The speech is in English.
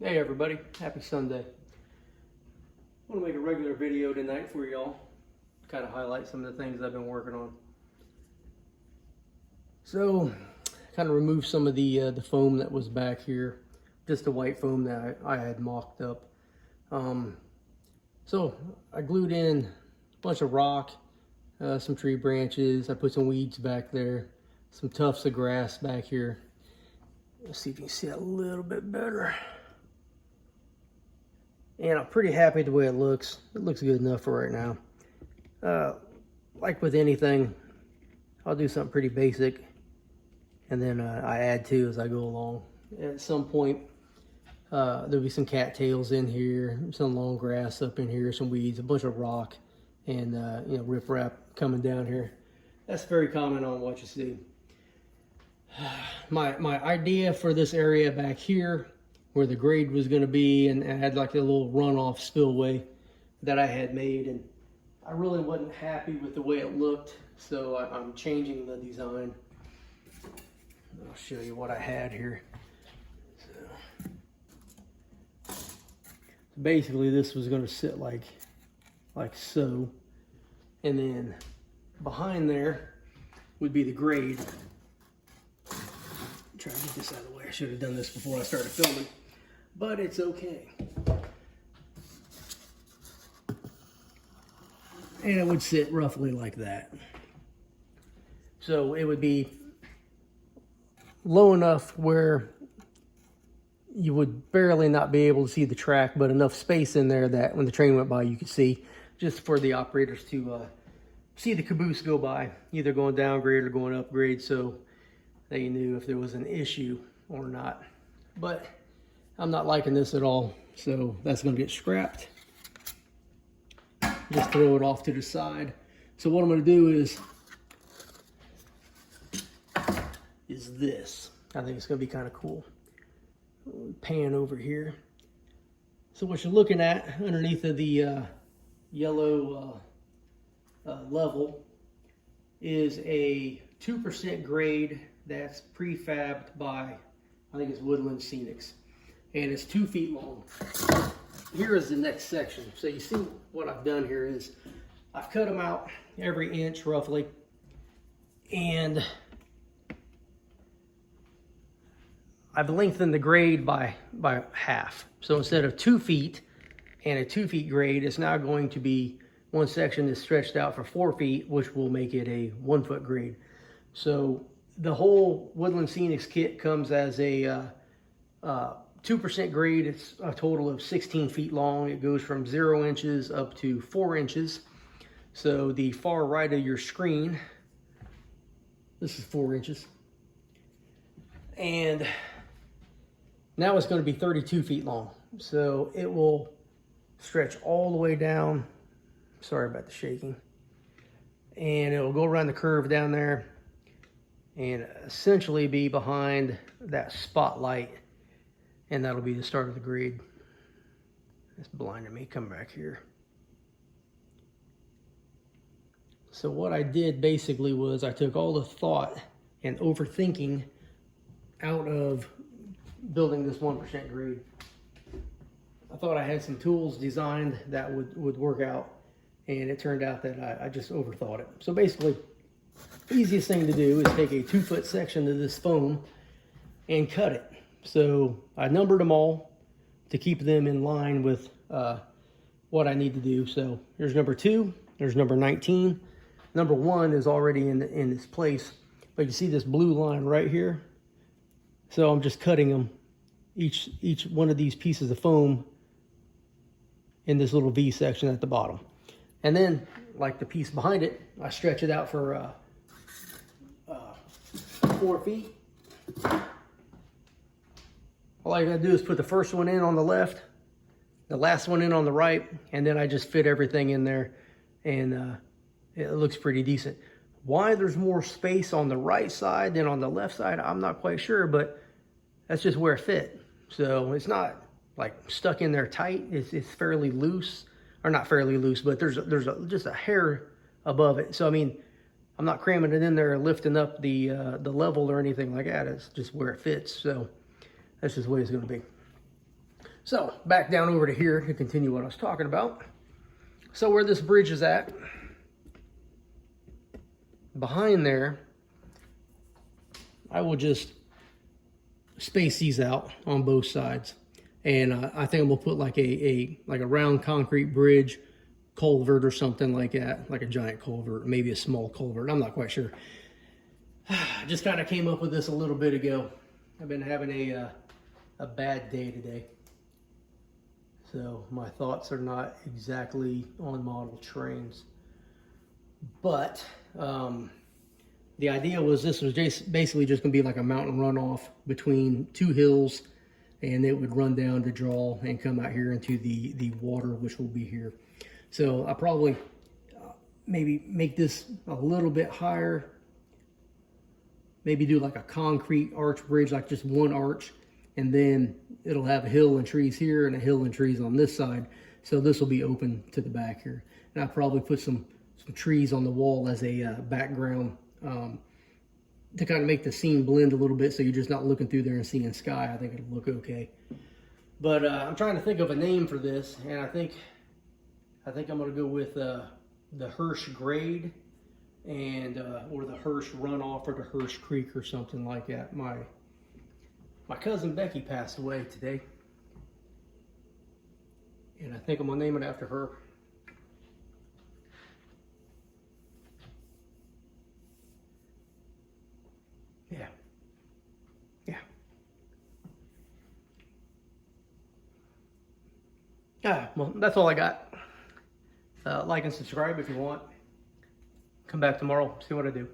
Hey everybody, happy Sunday. I want to make a regular video tonight for y'all, kind of highlight some of the things I've been working on. So, kind of remove some of the foam that was back here, just the white foam that I had mocked up. So I glued in a bunch of rock, some tree branches. I put some weeds back there, some tufts of grass back here. Let's see if you can see that a little bit better. And I'm pretty happy the way it looks. It looks good enough for right now. Like with anything, I'll do something pretty basic, and then I add to as I go along. At some point, there'll be some cattails in here, some long grass up in here, some weeds, a bunch of rock, and riprap coming down here. That's very common on what you see. My idea for this area back here, where the grade was going to be, and I had like a little runoff spillway that I had made, and I really wasn't happy with the way it looked, so I'm changing the design. I'll show you what I had here. So basically this was going to sit like so, and then behind there would be the grade. Try to get this out of the way. I should have done this before I started filming, but it's okay. And it would sit roughly like that. So it would be low enough where you would barely not be able to see the track, but enough space in there that when the train went by you could see, just for the operators to see the caboose go by, either going down grade or going up grade, so they knew if there was an issue or not. But I'm not liking this at all, so that's going to get scrapped. Just throw it off to the side. So what I'm going to do is this. I think it's going to be kind of cool. Pan over here. So what you're looking at underneath of the yellow level is a 2% grade that's prefabbed by, I think it's Woodland Scenics, and it's 2 feet long. Here is the next section. So you see what I've done here is I've cut them out every inch roughly, and I've lengthened the grade by half. So instead of 2 feet and a 2 feet grade, it's now going to be one section is stretched out for 4 feet, which will make it a 1 foot grade. So the whole Woodland Scenics kit comes as a 2% grade. It's a total of 16 feet long. It goes from 0 inches up to 4 inches. So the far right of your screen, this is 4 inches. And now it's going to be 32 feet long. So it will stretch all the way down. Sorry about the shaking. And it will go around the curve down there and essentially be behind that spotlight, and that'll be the start of the grade. It's blinding me. Come back here. So what I did basically was I took all the thought and overthinking out of building this 1% grade. I thought I had some tools designed that would work out, and it turned out that I just overthought it. So basically, the easiest thing to do is take a 2 foot section of this foam and cut it. So I numbered them all to keep them in line with what I need to do. So here's number 2, there's number 19. Number 1 is already in its place, but you see this blue line right here? So I'm just cutting them, each one of these pieces of foam in this little V section at the bottom. And then, like the piece behind it, I stretch it out for 4 feet. All I gotta do is put the first one in on the left, the last one in on the right, and then I just fit everything in there, and it looks pretty decent. Why there's more space on the right side than on the left side, I'm not quite sure, but that's just where it fit. So it's not like stuck in there tight. It's fairly loose, or not fairly loose, but there's just a hair above it. So I mean, I'm not cramming it in there, lifting up the level or anything like that. It's just where it fits. So that's just the way it's going to be. So back down over to here to continue what I was talking about. So where this bridge is at, behind there, I will just space these out on both sides. And I think I'm gonna put like a round concrete bridge, culvert or something like that, like a giant culvert, maybe a small culvert. I'm not quite sure. I just kind of came up with this a little bit ago. I've been having a bad day today. So my thoughts are not exactly on model trains. But the idea was this was basically just gonna be like a mountain runoff between two hills, and it would run down to draw and come out here into the water, which will be here. So I probably maybe make this a little bit higher, maybe do like a concrete arch bridge, like just one arch, and then it'll have a hill and trees here and a hill and trees on this side. So this will be open to the back here. And I'll probably put some trees on the wall as a background to kind of make the scene blend a little bit, so you're just not looking through there and seeing sky. I think it'll look okay. But I'm trying to think of a name for this, and I think I'm gonna go with the Hirsch Grade, and or the Hirsch Runoff, or the Hirsch Creek, or something like that. My cousin Becky passed away today, and I think I'm gonna name it after her. Yeah, well, that's all I got. Like and subscribe if you want. Come back tomorrow, see what I do.